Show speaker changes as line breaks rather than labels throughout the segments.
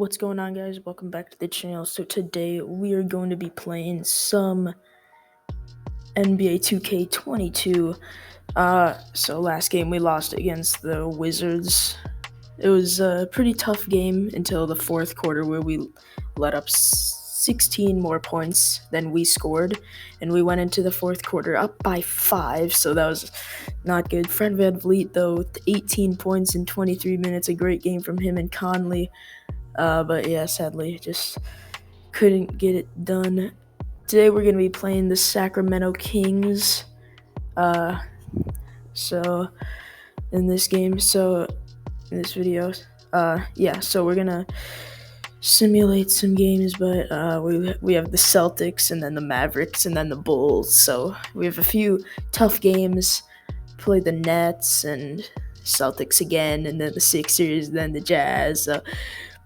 What's going on, guys? Welcome back to the channel. So today we are going to be playing some NBA2K22. So last game we lost against the Wizards. It was a pretty tough game until the fourth quarter, where we let up 16 more points than we scored, and we went into the fourth quarter up by 5, so that was not good. Fred VanVleet, though, with 18 points in 23 minutes, a great game from him and Conley. But yeah, sadly, just couldn't get it done. Today we're going to be playing the Sacramento Kings. So in this video, so we're going to simulate some games, but we have the Celtics and then the Mavericks and then the Bulls. So we have a few tough games. Play the Nets and Celtics again, and then the Sixers, then the Jazz.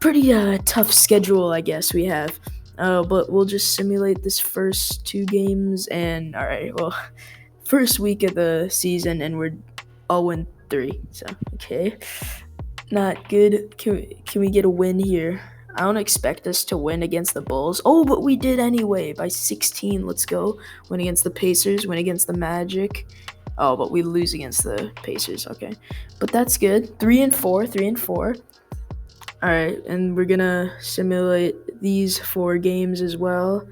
Pretty tough schedule, I guess we have. But we'll just simulate this first 2 games, and first week of the season, and we're 0-3. So okay, not good. Can we get a win here? I don't expect us to win against the Bulls. Oh, but we did anyway by 16. Let's go. Win against the Pacers. Win against the Magic. Oh, but we lose against the Pacers. Okay, but that's good. 3-4. 3-4. All right, and we're gonna simulate these 4 games as well.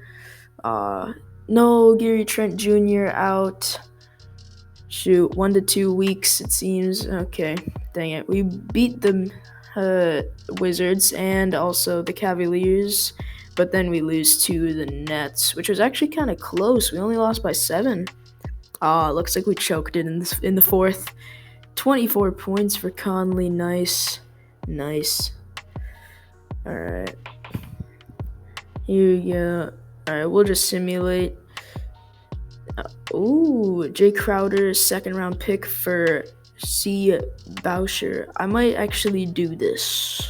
No Gary Trent Jr. out. Shoot, 1 to 2 weeks it seems. Okay, dang it. We beat the Wizards and also the Cavaliers, but then we lose to the Nets, which was actually kind of close. We only lost by 7. Looks like we choked it in the fourth. 24 points for Conley. Nice. Alright. Here we go. Alright, we'll just simulate. Jay Crowder, second round pick for C. Boucher. I might actually do this.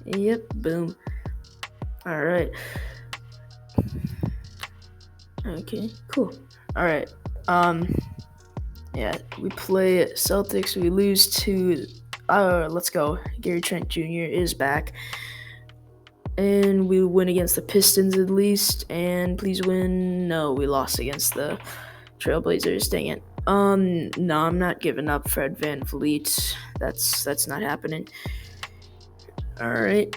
Yep, boom. Alright. Okay, cool. Alright. Yeah, we play Celtics. We lose to let's go. Gary Trent Jr. is back. And we win against the Pistons at least. And please win. No, we lost against the Trailblazers. Dang it. No, I'm not giving up Fred VanVleet. That's not happening. Alright.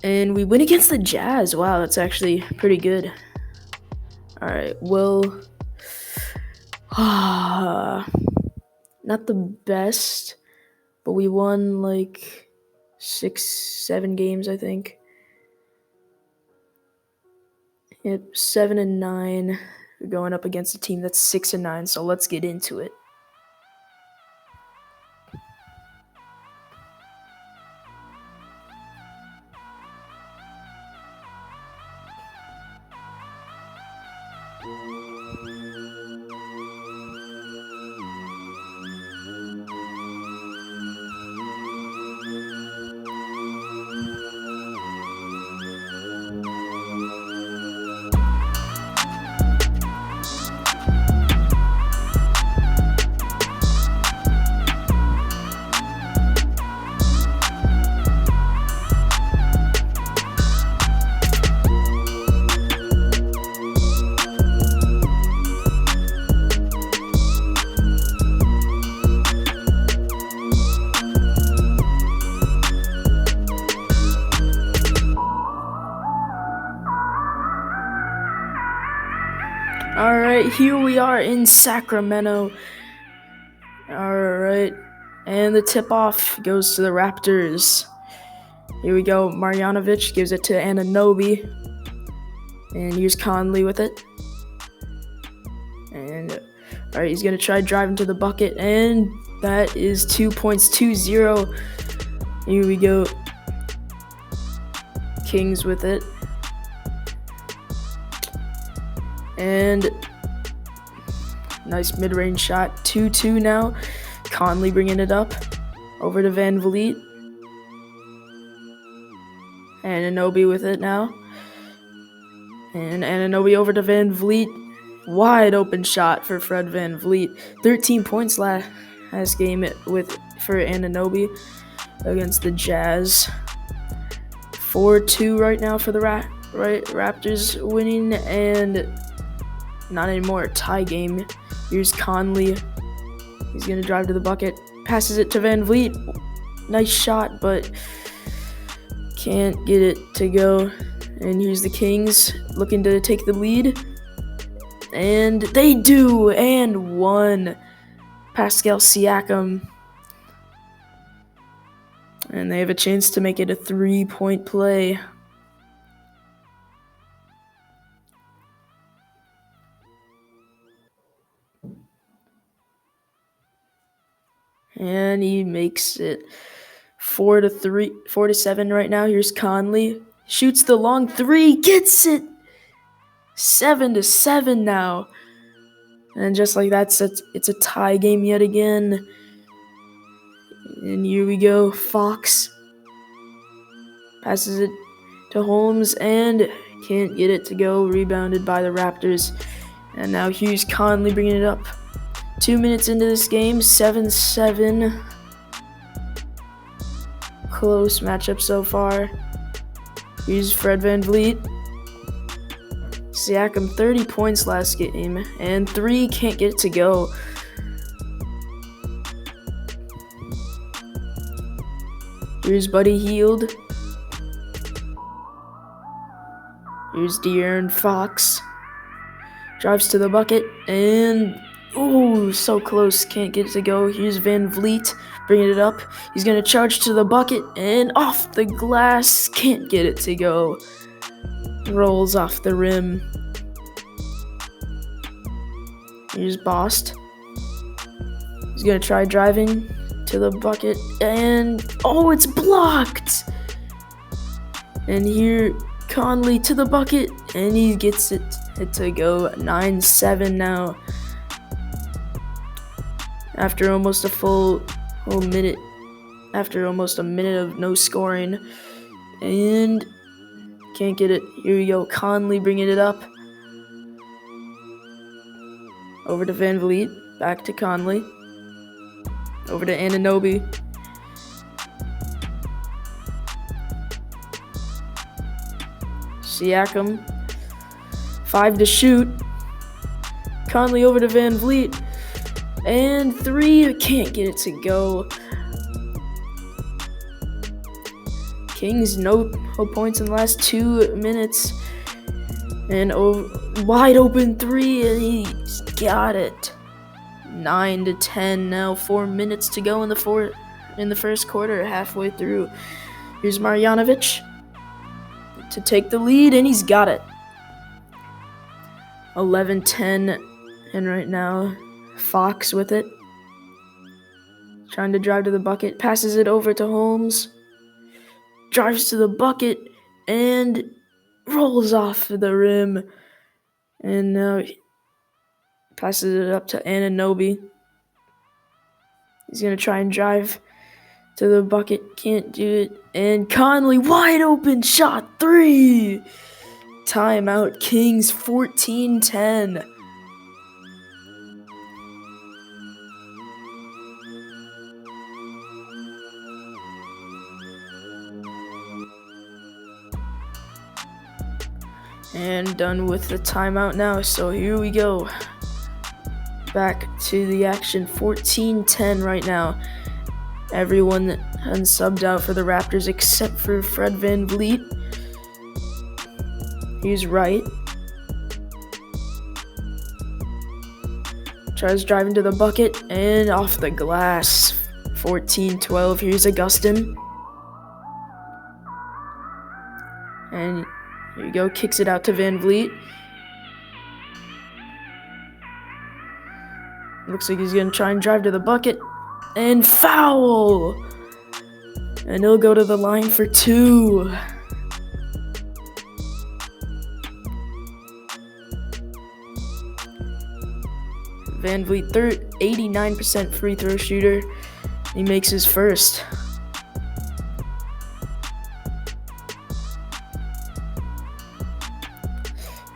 And we win against the Jazz. Wow, that's actually pretty good. Alright, well, not the best, but we won like 6-7 games, I think. Yep, 7-9. We're going up against a team that's 6-9, so let's get into it. Alright, here we are in Sacramento. Alright, and the tip-off goes to the Raptors. Here we go. Marjanovic gives it to Anunoby. And here's Conley with it. And, alright, he's going to try driving to the bucket. And that is 2 points, 2-0. Here we go. Kings with it. And nice mid-range shot. 2-2 now. Conley bringing it up. Over to VanVleet. Anunoby with it now. And Anunoby over to VanVleet. Wide open shot for Fred VanVleet. 13 points last game for Anunoby against the Jazz. 4-2 right now for the Raptors winning, and not anymore, tie game. Here's Conley. He's gonna drive to the bucket, passes it to Van Vliet. Nice shot, but can't get it to go. And here's the Kings looking to take the lead, and they do, and one. Pascal Siakam, and they have a chance to make it a 3-point play. And he makes it 4-7 right now. Here's Conley, shoots the long three, gets it. 7-7 now. And just like that, it's a tie game yet again. And here we go. Fox passes it to Holmes and can't get it to go. Rebounded by the Raptors. And now here's Conley bringing it up. 2 minutes into this game, 7-7. Close matchup so far. Here's Fred VanVleet. Siakam 30 points last game, and 3 can't get it to go. Here's Buddy Hield. Here's De'Aaron Fox. Drives to the bucket, and so close, can't get it to go. Here's VanVleet bringing it up. He's gonna charge to the bucket, and off the glass, can't get it to go. Rolls off the rim. Here's Bost. He's gonna try driving to the bucket, and it's blocked. And here Conley to the bucket, and he gets it to go. 9-7 now. After almost a minute, after almost a minute of no scoring, and can't get it. Here we go, Conley bringing it up. Over to VanVleet, back to Conley. Over to Anunoby. Siakam, 5 to shoot. Conley over to VanVleet. And 3, can't get it to go. Kings no points in the last 2 minutes. And wide open 3, and he's got it. 9-10 now. 4 minutes to go in the first quarter, halfway through. Here's Marjanovic to take the lead, and he's got it. 11-10, and right now Fox with it, trying to drive to the bucket, passes it over to Holmes, drives to the bucket, and rolls off the rim, and now passes it up to Anunoby. He's going to try and drive to the bucket, can't do it, and Conley, wide open shot, 3! Timeout, Kings 14-10. And done with the timeout now, so here we go. Back to the action, 14-10 right now. Everyone unsubbed out for the Raptors except for Fred VanVleet. He's right. Tries driving to the bucket, and off the glass. 14-12, here's Augustin. And here you go, kicks it out to VanVleet. Looks like he's gonna try and drive to the bucket, and foul! And he'll go to the line for 2. VanVleet, 89% free throw shooter. He makes his first.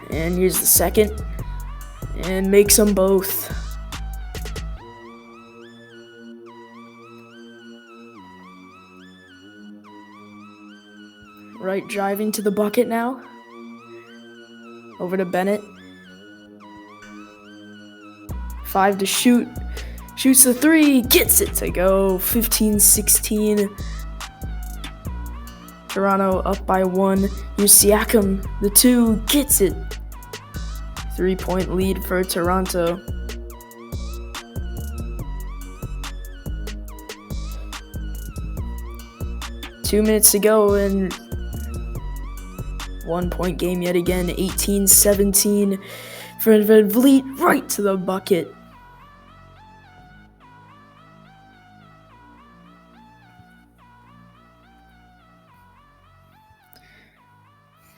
And here's the second. And makes them both. Right, driving to the bucket now. Over to Bennett. 5 to shoot. Shoots the 3, gets it to go. 15-16. Toronto up by 1. Here's Siakam, the 2, gets it. 3-point lead for Toronto. Two minutes to go, and 1-point game yet again. 18-17 for Van Vliet, right to the bucket.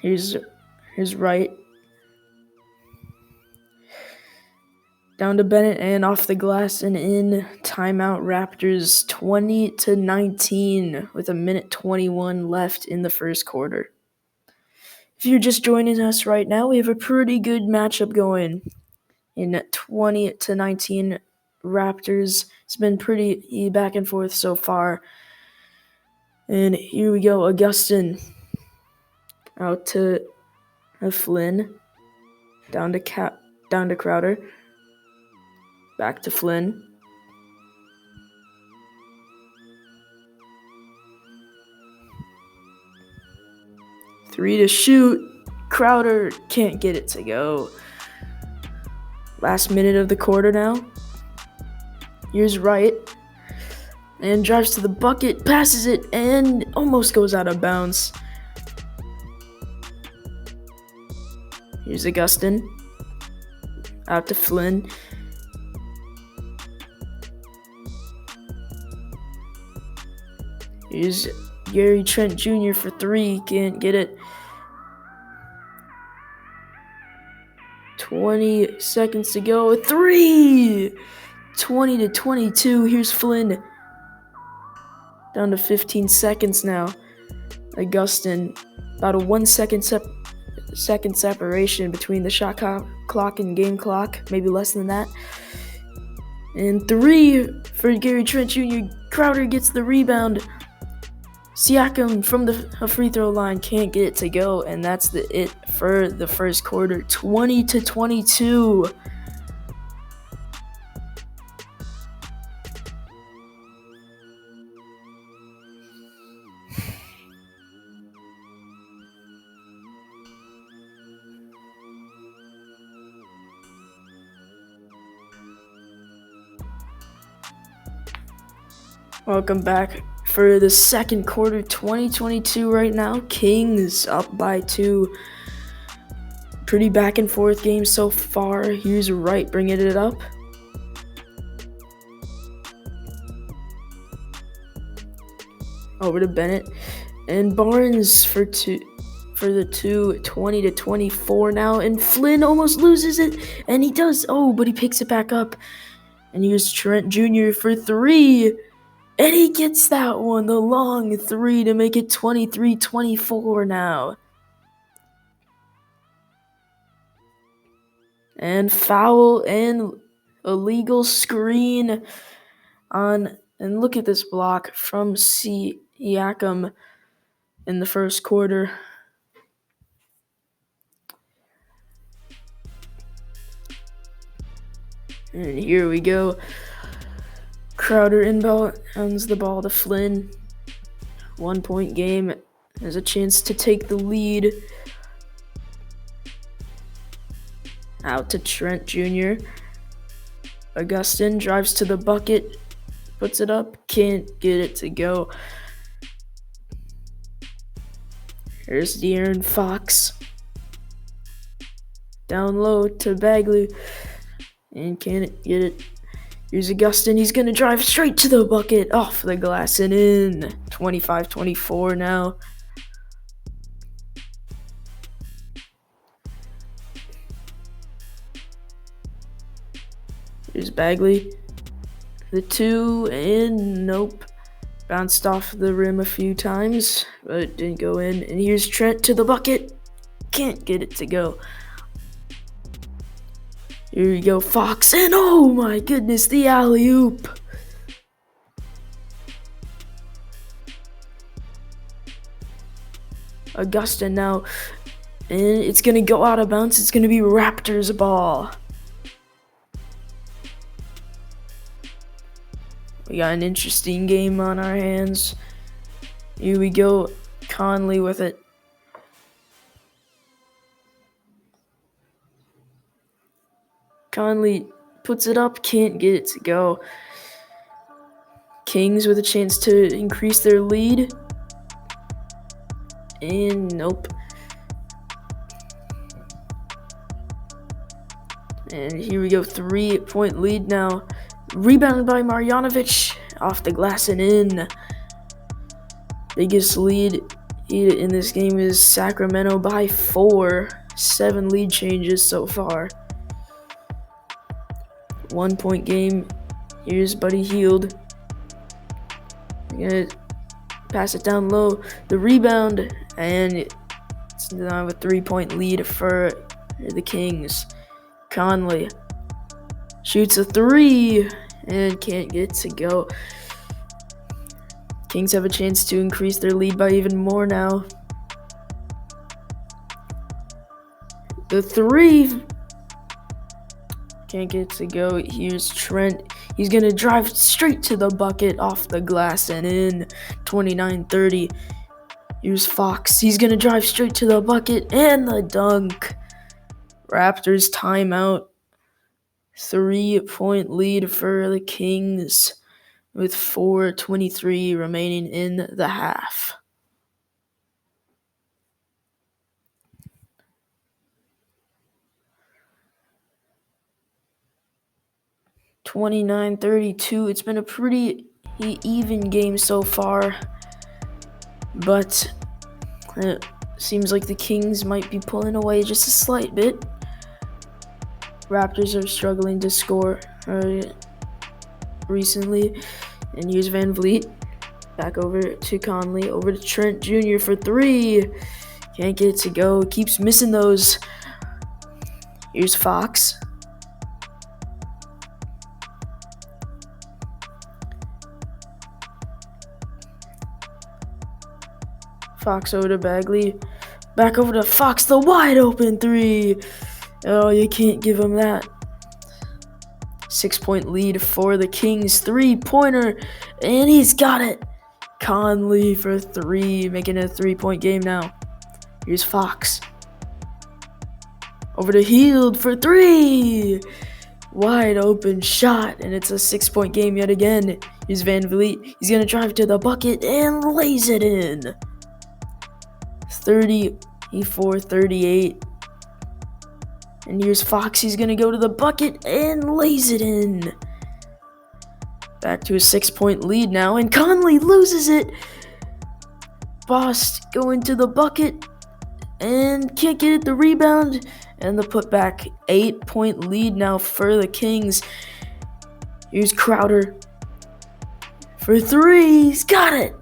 Here's Wright. Down to Bennett and off the glass and in. Timeout Raptors 20-19 with 1:21 left in the first quarter. If you're just joining us right now, we have a pretty good matchup going. In 20-19 Raptors, it's been pretty back and forth so far. And here we go, Augustin out to Flynn, down to Crowder, back to Flynn. Three to shoot. Crowder can't get it to go. Last minute of the quarter now. Here's Wright. And drives to the bucket, passes it, and almost goes out of bounds. Here's Augustin. Out to Flynn. Here's Gary Trent Jr. for 3. Can't get it. 20 seconds to go. 3! 20-22. Here's Flynn. Down to 15 seconds now. Augustin. About a 1 second separation between the shot clock and game clock. Maybe less than that. And 3 for Gary Trent Jr. Crowder gets the rebound. Siakam from the free throw line can't get it to go, and that's it for the first quarter. 20-22. Welcome back for the second quarter, 2022 right now. Kings up by 2. Pretty back and forth game so far. Here's Wright bringing it up. Over to Bennett. And Barnes for the 2, 20-24 now. And Flynn almost loses it. And he does. Oh, but he picks it back up. And here's Trent Jr. for 3. And he gets that one, the long 3 to make it 23-24 now. And foul and illegal screen on, and look at this block from Siakam in the first quarter. And here we go. Crowder inbounds the ball to Flynn. 1-point game. Has a chance to take the lead. Out to Trent Jr. Augustin drives to the bucket. Puts it up. Can't get it to go. Here's De'Aaron Fox. Down low to Bagley. And can't get it. Here's Augustin. He's going to drive straight to the bucket. Off the glass and in. 25-24 now. Here's Bagley. The 2, and nope. Bounced off the rim a few times, but didn't go in. And here's Trent to the bucket. Can't get it to go. Here we go, Fox, and oh my goodness, the alley-oop. Augustin now. And it's going to go out of bounds. It's going to be Raptors ball. We got an interesting game on our hands. Here we go. Conley with it. Conley puts it up, can't get it to go. Kings with a chance to increase their lead. And nope. And here we go, 3-point lead now. Rebounded by Marjanovic, off the glass and in. Biggest lead in this game is Sacramento by 4. 7 lead changes so far. 1-point game. Here's Buddy Hield. Gonna pass it down low. The rebound, and it's now a 3-point lead for the Kings. Conley shoots a 3 and can't get to go. Kings have a chance to increase their lead by even more now. The 3 can't get to go. Here's Trent. He's gonna drive straight to the bucket, off the glass and in. 29-30. Here's Fox. He's gonna drive straight to the bucket and the dunk. Raptors timeout. 3-point lead for the Kings with 4:23 remaining in the half. (29-32). It's been a pretty even game so far, but it seems like the Kings might be pulling away just a slight bit. Raptors are struggling to score recently. And here's Van Vliet. Back over to Conley. Over to Trent Jr. for 3. Can't get it to go. Keeps missing those. Here's Fox. Fox over to Bagley. Back over to Fox. The wide open 3. Oh, you can't give him that. 6-point lead for the Kings. 3-pointer, and he's got it. Conley for 3, making it a 3-point game now. Here's Fox. Over to Hield for 3. Wide open shot, and it's a 6-point game yet again. Here's Van Vliet. He's gonna drive to the bucket and lays it in. 34-38. And here's Fox. He's going to go to the bucket and lays it in. Back to a 6-point lead now. And Conley loses it. Boss going to the bucket and can't get it. The rebound and the putback. 8-point lead now for the Kings. Here's Crowder for 3. He's got it.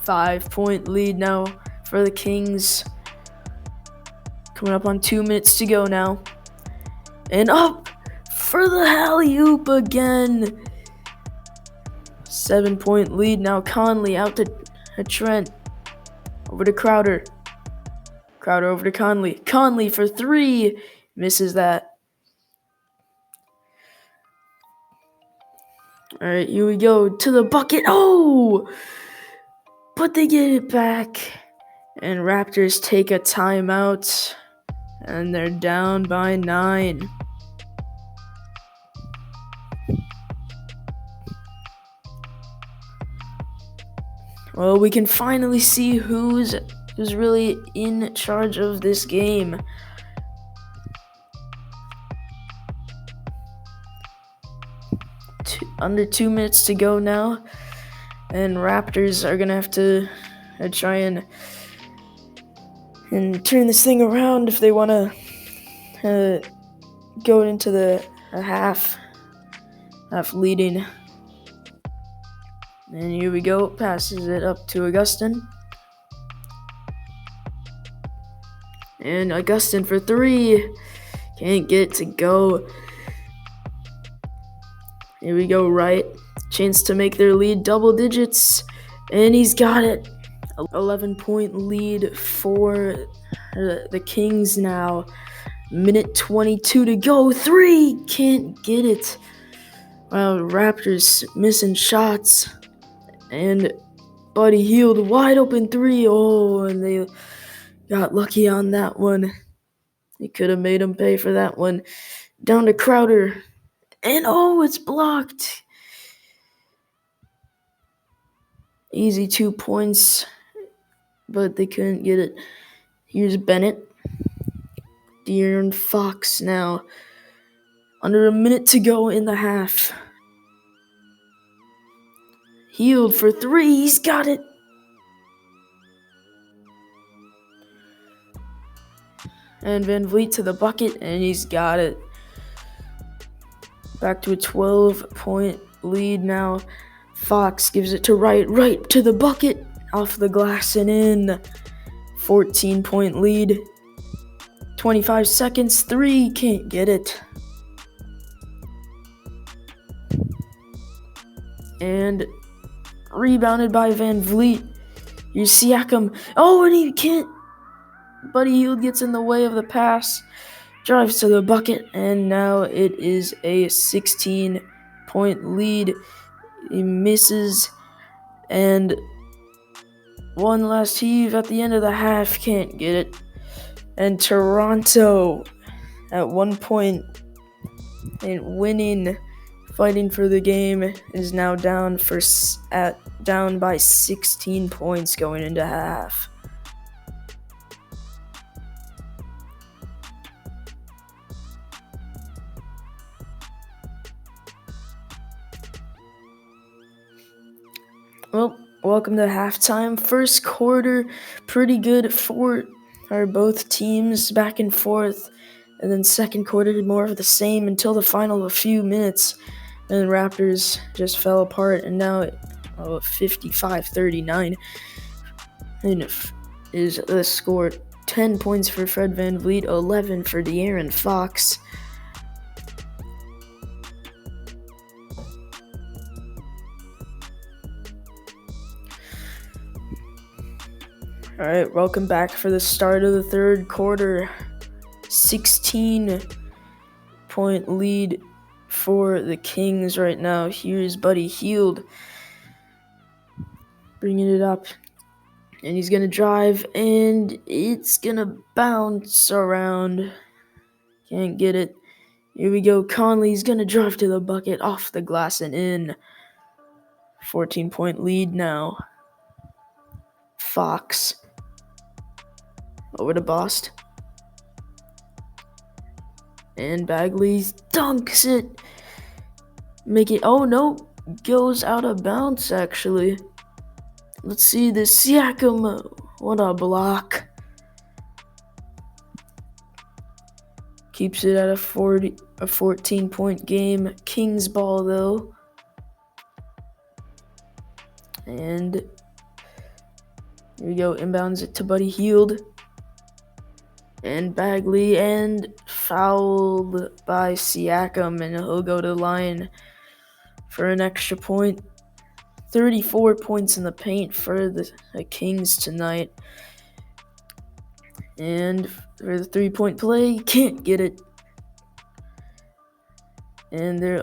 5-point lead now for the Kings. Coming up on 2 minutes to go now. And up for the alley-oop again. 7-point lead now. Conley out to Trent. Over to Crowder. Crowder over to Conley. Conley for 3. Misses that. All right, here we go to the bucket. Oh! But they get it back. And Raptors take a timeout. And they're down by 9. Well, we can finally see who's really in charge of this game. Under 2 minutes to go now. And Raptors are going to have to try and turn this thing around if they want to go into the half leading. And here we go. Passes it up to Augustin. And Augustin for 3. Can't get it to go. Here we go, right. Chance to make their lead double digits. And he's got it. 11-point lead for the Kings now. Minute 22 to go. Three, can't get it. Wow, Raptors missing shots. And Buddy Hield, wide open three. Oh, and they got lucky on that one. They could have made him pay for that one. Down to Crowder. And oh, it's blocked. Easy 2 points, but they couldn't get it. Here's Bennett. De'Aaron Fox now. Under a minute to go in the half. Hield for three. He's got it. And Van Vliet to the bucket, and he's got it. Back to a 12-point lead now. Fox gives it to Wright to the bucket. Off the glass and in. 14-point lead. 25 seconds. Three, can't get it. And rebounded by Van Vliet. Here's Siakam. Oh, and he can't. Buddy Hield gets in the way of the pass. Drives to the bucket, and now it is a 16-point lead. He misses, and one last heave at the end of the half. Can't get it. And Toronto at 1 point and winning, fighting for the game, is now down by 16 points going into half. Well, welcome to halftime. First quarter, pretty good for both teams, back and forth. And then second quarter, more of the same until the final few minutes. And the Raptors just fell apart, and now 55-39. And is the score 10 points for Fred Van Vliet, 11 for De'Aaron Fox. All right, welcome back for the start of the third quarter. 16-point lead for the Kings right now. Here's Buddy Hield bringing it up, and he's going to drive, and it's going to bounce around. Can't get it. Here we go. Conley's going to drive to the bucket, off the glass and in. 14-point lead now. Fox over to Bost. And Bagley dunks it. Make it. Oh, no. Goes out of bounds, actually. Let's see this. Siakam. What a block. Keeps it at a 14-point game. Kings ball, though. And here we go. Inbounds it to Buddy Hield. And Bagley, and fouled by Siakam, and he'll go to the line for an extra point. 34 points in the paint for the Kings tonight. And for the three-point play, can't get it. And they're,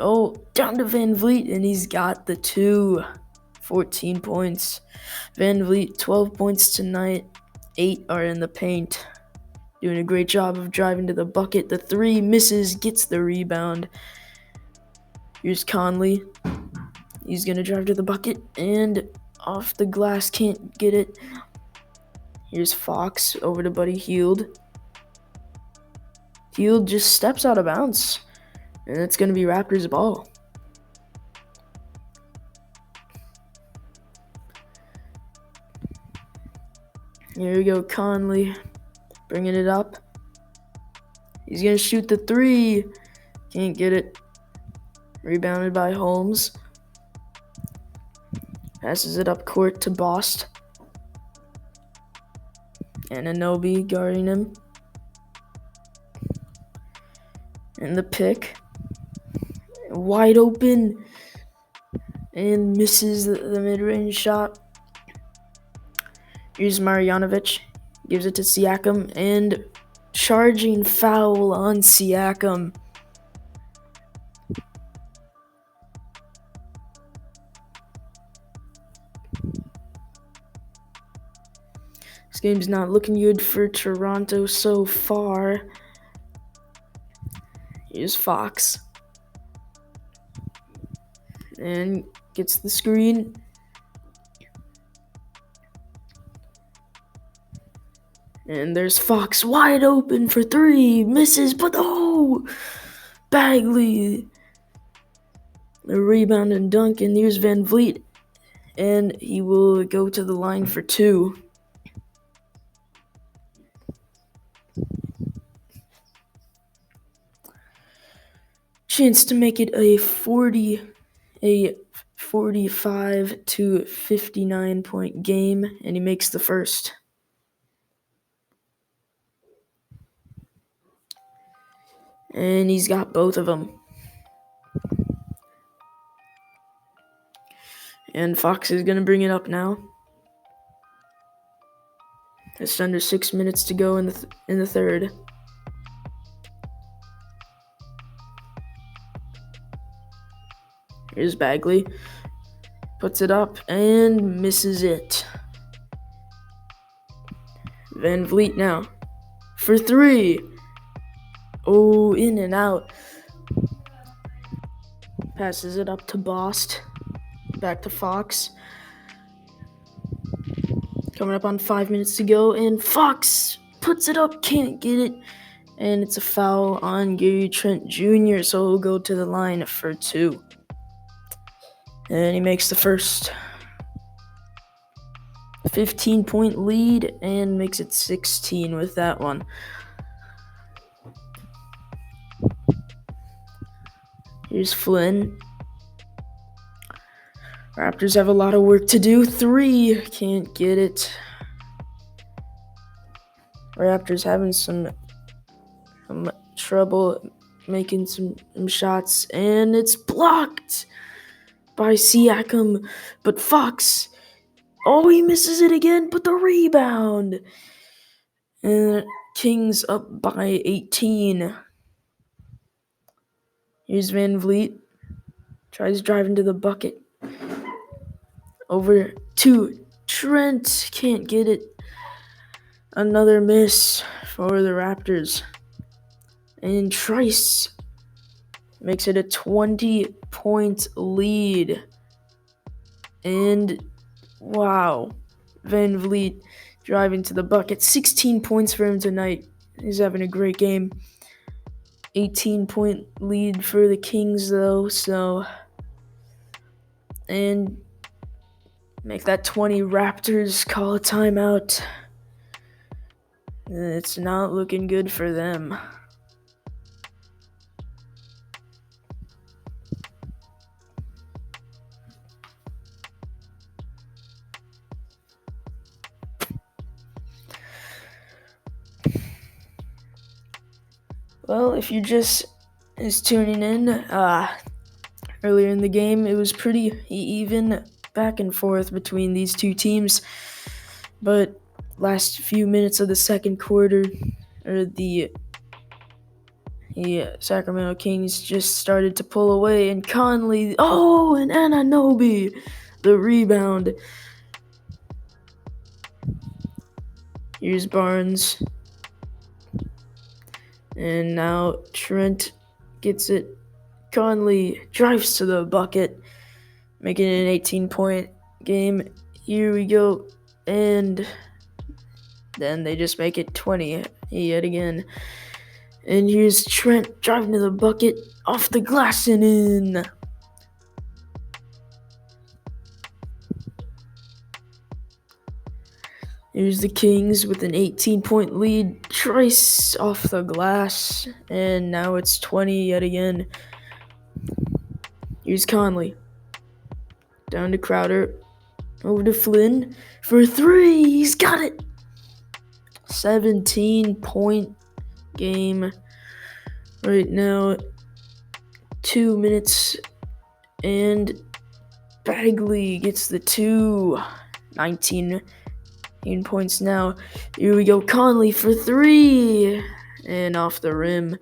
down to Van Vliet, and he's got the two. 14 points. Van Vliet, 12 points tonight. 8 are in the paint. Doing a great job of driving to the bucket. The three misses, gets the rebound. Here's Conley. He's going to drive to the bucket, and off the glass, can't get it. Here's Fox over to Buddy Hield. Hield just steps out of bounds, and it's going to be Raptors ball. Here we go, Conley. Bringing it up. He's going to shoot the three. Can't get it. Rebounded by Holmes. Passes it up court to Bost. And Anunoby guarding him. And the pick. Wide open. And misses the mid-range shot. Here's Marjanovic. Gives it to Siakam, and charging foul on Siakam. This game's not looking good for Toronto so far. Here's Fox. And gets the screen. And there's Fox wide open for three. Misses, but oh! Bagley. The rebound and dunk, and here's Van Vliet. And he will go to the line for two. Chance to make it a 45 to 59 point game, and he makes the first. And he's got both of them. And Fox is going to bring it up now. Just under 6 minutes to go in the third. Here's Bagley. Puts it up and misses it. Van Vliet now for three. Oh, in and out. Passes it up to Bost. Back to Fox. Coming up on 5 minutes to go, and Fox puts it up, can't get it. And it's a foul on Gary Trent Jr., so he'll go to the line for two. And he makes the first. 15-point lead and makes it 16 with that one. Here's Flynn. Raptors have a lot of work to do. Three, can't get it. Raptors having some trouble making some shots, and it's blocked by Siakam, but Fox, oh, he misses it again, but the rebound. And Kings up by 18. Here's Van Vliet. Tries driving to the bucket. Over to Trent. Can't get it. Another miss for the Raptors. And Trice makes it a 20-point lead. And wow, Van Vliet driving to the bucket. 16 points for him tonight. He's having a great game. 18-point lead for the Kings, though, so. And make that 20 Raptors call a timeout. It's not looking good for them. Well, if you just is tuning in, earlier in the game, it was pretty even back and forth between these two teams. But last few minutes of the second quarter, the Sacramento Kings just started to pull away, and Conley, and Anunoby, the rebound. Here's Barnes. And now Trent gets it. Conley drives to the bucket, making it an 18-point game. Here we go. And then they just make it 20 yet again. And here's Trent driving to the bucket, off the glass and in. Here's the Kings with an 18-point lead. Trice off the glass, and now it's 20 yet again. Here's Conley. Down to Crowder. Over to Flynn for three. He's got it. 17-point game right now. 2 minutes, and Bagley gets the two. 19. 15 points now. Here we go. Conley for 3. And off the rim.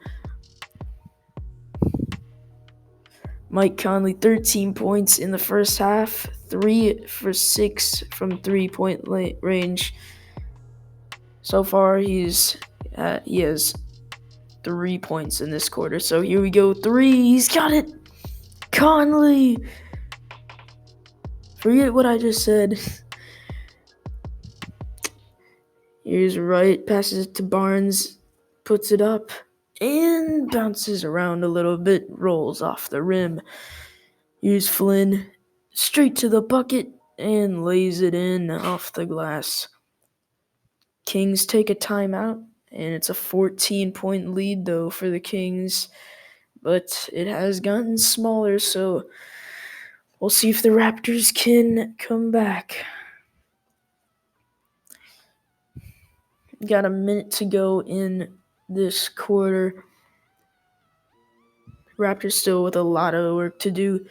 Mike Conley, 13 points in the first half. 3 for 6 from 3-point range. So far, he has 3 points in this quarter. So here we go. 3. He's got it. Conley. Forget what I just said. Here's Wright. Passes it to Barnes. Puts it up. And bounces around a little bit. Rolls off the rim. Here's Flynn. Straight to the bucket. And lays it in off the glass. Kings take a timeout. And it's a 14-point lead, though, for the Kings. But it has gotten smaller, so we'll see if the Raptors can come back. Got a minute to go in this quarter. Raptors still with a lot of work to do.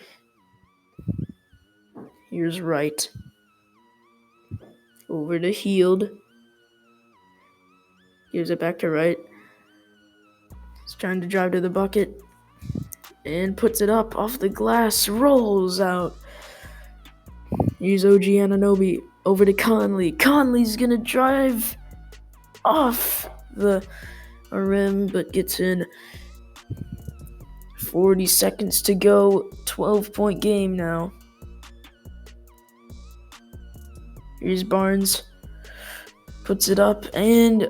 Here's Wright. Over to Hield. Gives it back to Wright. He's trying to drive to the bucket. And puts it up off the glass. Rolls out. Here's OG Anunoby. Over to Conley. Conley's going to drive off the rim, but gets in. 40 seconds to go. 12-point game now. Here's Barnes. Puts it up and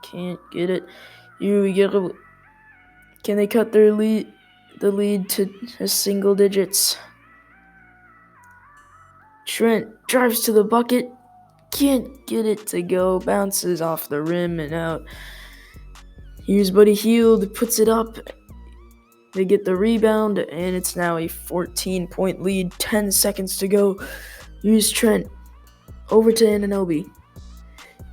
can't get it. Here we go. Can they cut their lead? The lead to single digits. Trent drives to the bucket. Can't get it to go. Bounces off the rim and out. Here's Buddy Hield. Puts it up. They get the rebound, and it's now a 14-point lead. 10 seconds to go. Here's Trent. Over to Anunoby.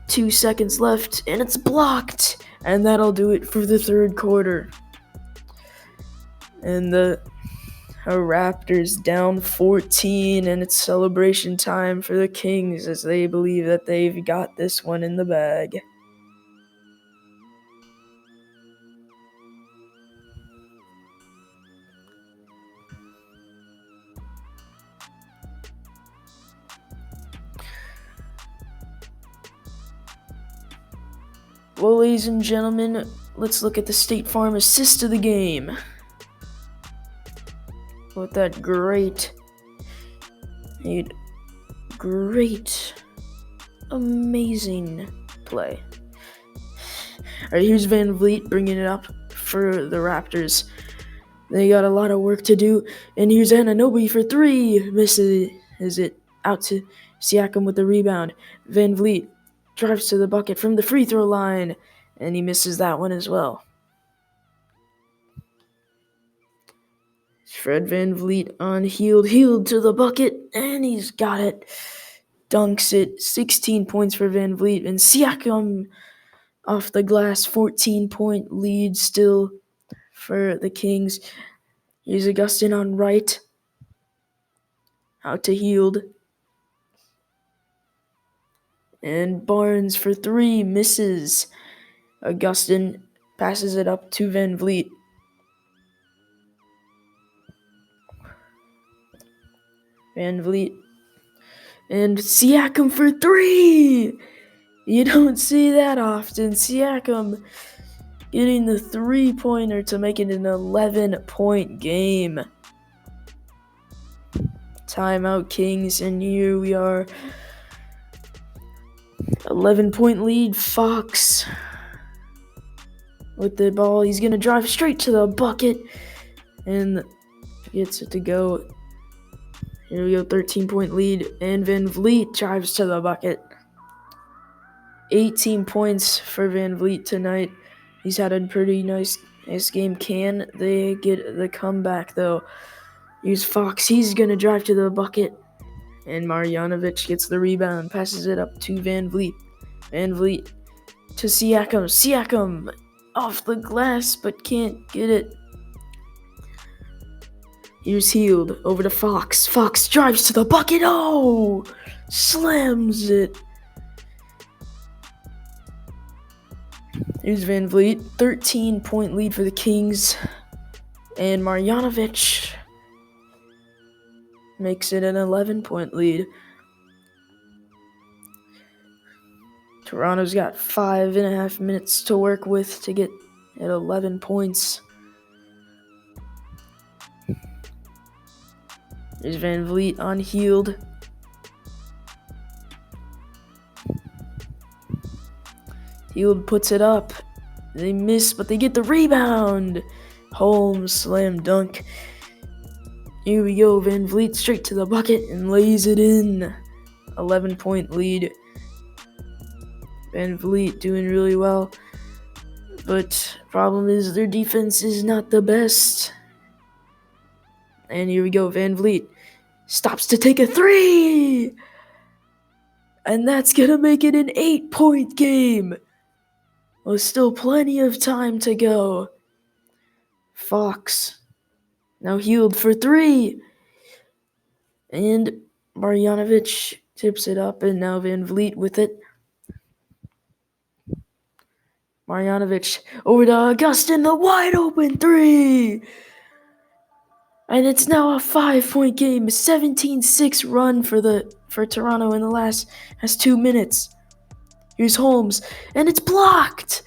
2 seconds left, and it's blocked. And that'll do it for the third quarter. And the Raptors down 14, and it's celebration time for the Kings as they believe that they've got this one in the bag. Well, ladies and gentlemen, let's look at the State Farm assist of the game. With that great, amazing play. Alright, here's Van Vliet bringing it up for the Raptors. They got a lot of work to do. And here's Anunoby for 3. Misses it out to Siakam with the rebound. Van Vliet drives to the bucket from the free throw line. And he misses that one as well. Fred Van Vliet on Hield. Hield to the bucket. And he's got it. Dunks it. 16 points for Van Vliet. And Siakam off the glass. 14-point lead still for the Kings. Here's Augustin on Wright. Out to Hield. And Barnes for 3. Misses. Augustin passes it up to Van Vliet. Van Vliet. And Siakam for 3. You don't see that often. Siakam getting the 3-pointer to make it an 11-point game. Timeout Kings, and here we are. 11-point lead. Fox with the ball. He's going to drive straight to the bucket and gets it to go. Here we go, 13-point lead, and Van Vliet drives to the bucket. 18 points for Van Vliet tonight. He's had a pretty nice game. Can they get the comeback, though? Here's Fox. He's going to drive to the bucket, and Marjanovic gets the rebound, passes it up to Van Vliet. Van Vliet to Siakam. Siakam off the glass, but can't get it. Here's Healed over to Fox. Fox drives to the bucket. Oh! Slams it. Here's Van Vliet. 13-point lead for the Kings. And Marjanovic makes it an 11-point lead. Toronto's got 5.5 minutes to work with to get at 11 points. There's Van Vliet on Healed. Healed puts it up. They miss, but they get the rebound. Holmes slam dunk. Here we go. Van Vliet straight to the bucket and lays it in. 11-point lead. Van Vliet doing really well. But problem is their defense is not the best. And here we go. Van Vliet stops to take a three. And that's going to make it an 8-point game. With still plenty of time to go. Fox now Healed for three. And Marjanovic tips it up, and now Van Vliet with it. Marjanovic over to Augustin, the wide open three. And it's now a 5-point game, a 17-6 run for Toronto in the last 2 minutes. Here's Holmes, and it's blocked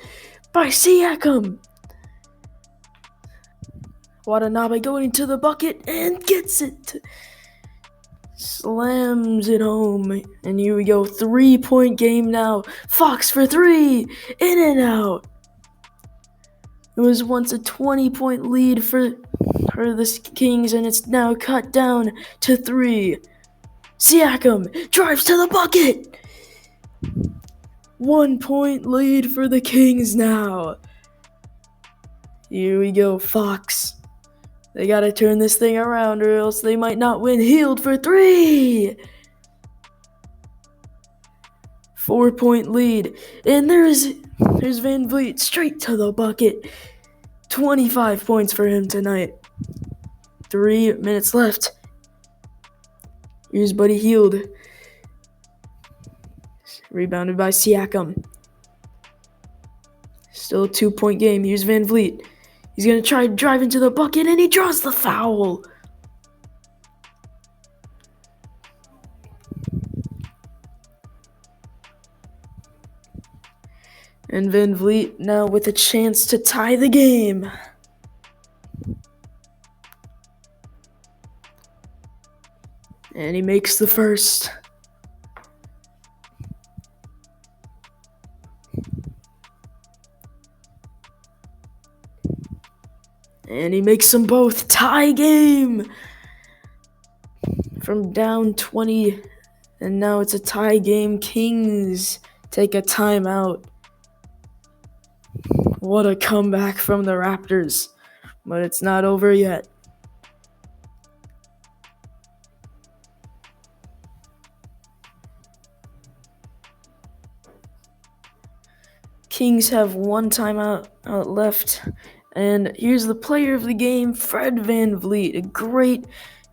by Siakam. Watanabe going to the bucket and gets it. Slams it home. And here we go. 3-point game now. Fox for three. In and out. It was once a 20-point lead for the Kings, and it's now cut down to 3. Siakam drives to the bucket. 1-point lead for the Kings now. Here we go, Fox. They gotta turn this thing around or else they might not win. Healed for three. 4-point lead. And there's Van Vliet straight to the bucket. 25 points for him tonight. 3 minutes left. Here's Buddy Healed. Rebounded by Siakam. Still a 2-point game. Here's Van Vliet. He's going to try to drive into the bucket, and he draws the foul. And Van Vliet now with a chance to tie the game. And he makes the first. And he makes them both. Tie game. From down 20. And now it's a tie game. Kings take a timeout. What a comeback from the Raptors. But it's not over yet. Kings have 1 timeout left. And here's the player of the game, Fred Van Vliet. A great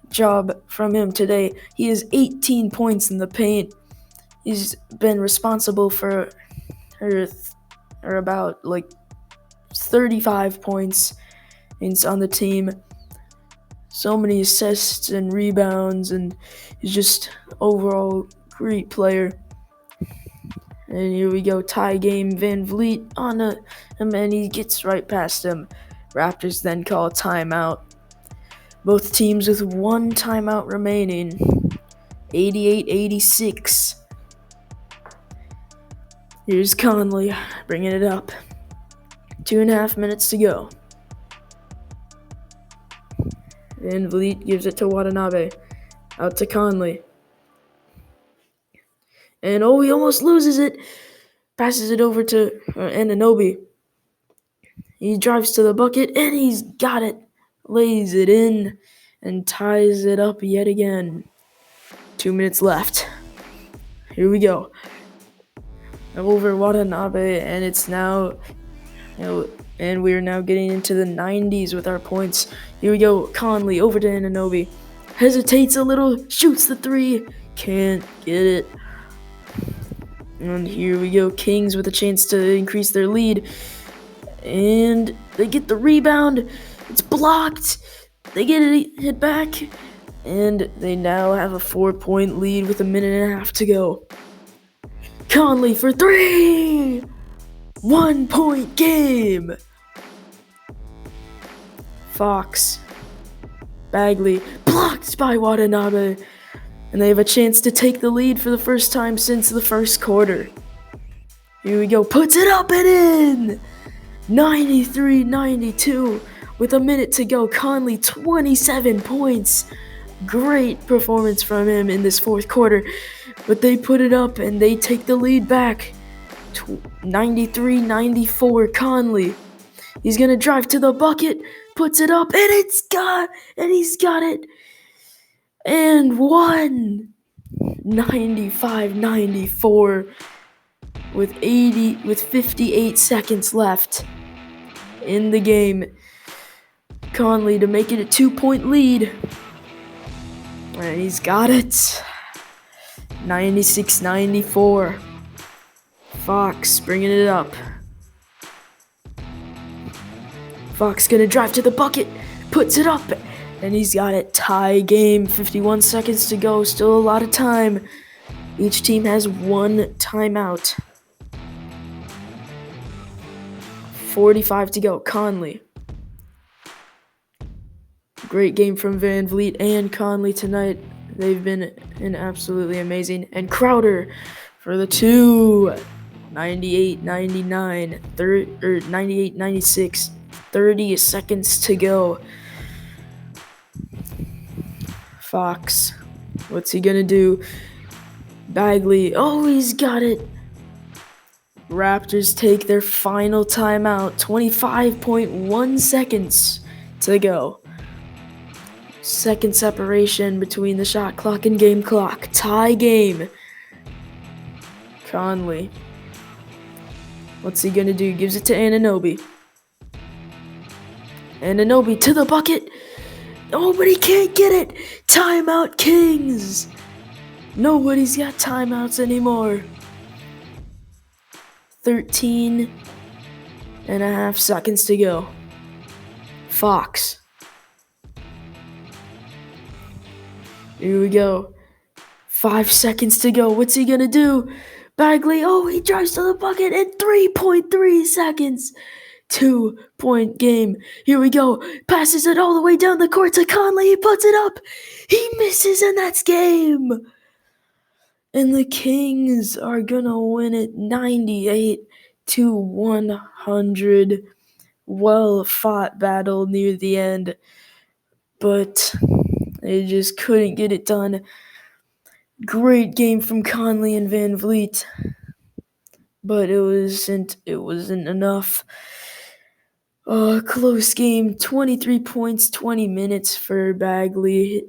job from him today. He has 18 points in the paint. He's been responsible for about 35 points on the team. So many assists and rebounds, and he's just overall great player. And here we go, tie game. Van Vliet on him, and he gets right past him. Raptors then call a timeout. Both teams with 1 timeout remaining. 88-86. Here's Conley bringing it up. 2.5 minutes to go. Van Vliet gives it to Watanabe. Out to Conley. And he almost loses it. Passes it over to Anunoby. He drives to the bucket, and he's got it. Lays it in and ties it up yet again. 2 minutes left. Here we go. Over Watanabe, and it's now And we are now getting into the 90s with our points. Here we go. Conley over to Anunoby. Hesitates a little, shoots the three, can't get it. And here we go. Kings with a chance to increase their lead. And they get the rebound. It's blocked. They get it hit back. And they now have a 4-point lead with a minute and a half to go. Conley for three! 1-point game! Fox. Bagley. Blocked by Watanabe. And they have a chance to take the lead for the first time since the first quarter. Here we go. Puts it up and in! 93-92 with a minute to go. Conley, 27 points. Great performance from him in this fourth quarter. But they put it up and they take the lead back. 93-94 Conley. He's going to drive to the bucket, puts it up, and he's got it. And won. 95-94 with 58 seconds left in the game. Conley to make it a 2-point lead. And he's got it. 96-94. Fox bringing it up. Fox gonna drive to the bucket, puts it up, and he's got it. Tie game, 51 seconds to go, still a lot of time. Each team has one timeout. 45 to go. Conley. Great game from Van Vliet and Conley tonight. They've been absolutely amazing. And Crowder for the two. 98-99, 98-96. 30 seconds to go. Fox. What's he gonna do? Bagley. Oh, he's got it. Raptors take their final timeout. 25.1 seconds to go. Second separation between the shot clock and game clock. Tie game. Conley. What's he gonna do? Gives it to Anunoby. Anunoby to the bucket. Oh, but he can't get it. Timeout Kings. Nobody's got timeouts anymore. 13 and a half seconds to go. Fox. Here we go. 5 seconds to go. What's he gonna do? Bagley. Oh, he drives to the bucket in 3.3 seconds. 2-point game. Here we go. Passes it all the way down the court to Conley. He puts it up. He misses, and that's game. And the Kings are gonna win it 98-100. Well fought battle near the end, but they just couldn't get it done. Great game from Conley and Van Vliet, but it wasn't enough. Close game. 23 points, 20 minutes for Bagley.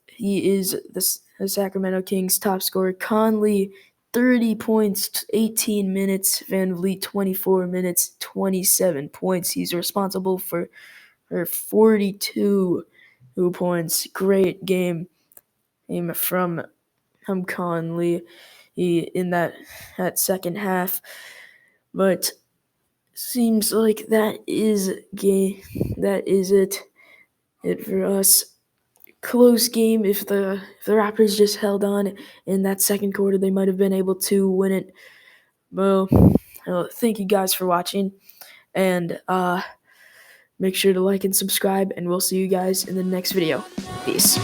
He is the Sacramento Kings top scorer. Conley, 30 points, 18 minutes. Van Vliet, 24 minutes, 27 points. He's responsible for 42 points. Great game from Conley in that second half. But seems like that is it for us. Close game. If the Raptors just held on in that second quarter, they might have been able to win it. Well, thank you guys for watching, and make sure to like and subscribe, and we'll see you guys in the next video. Peace.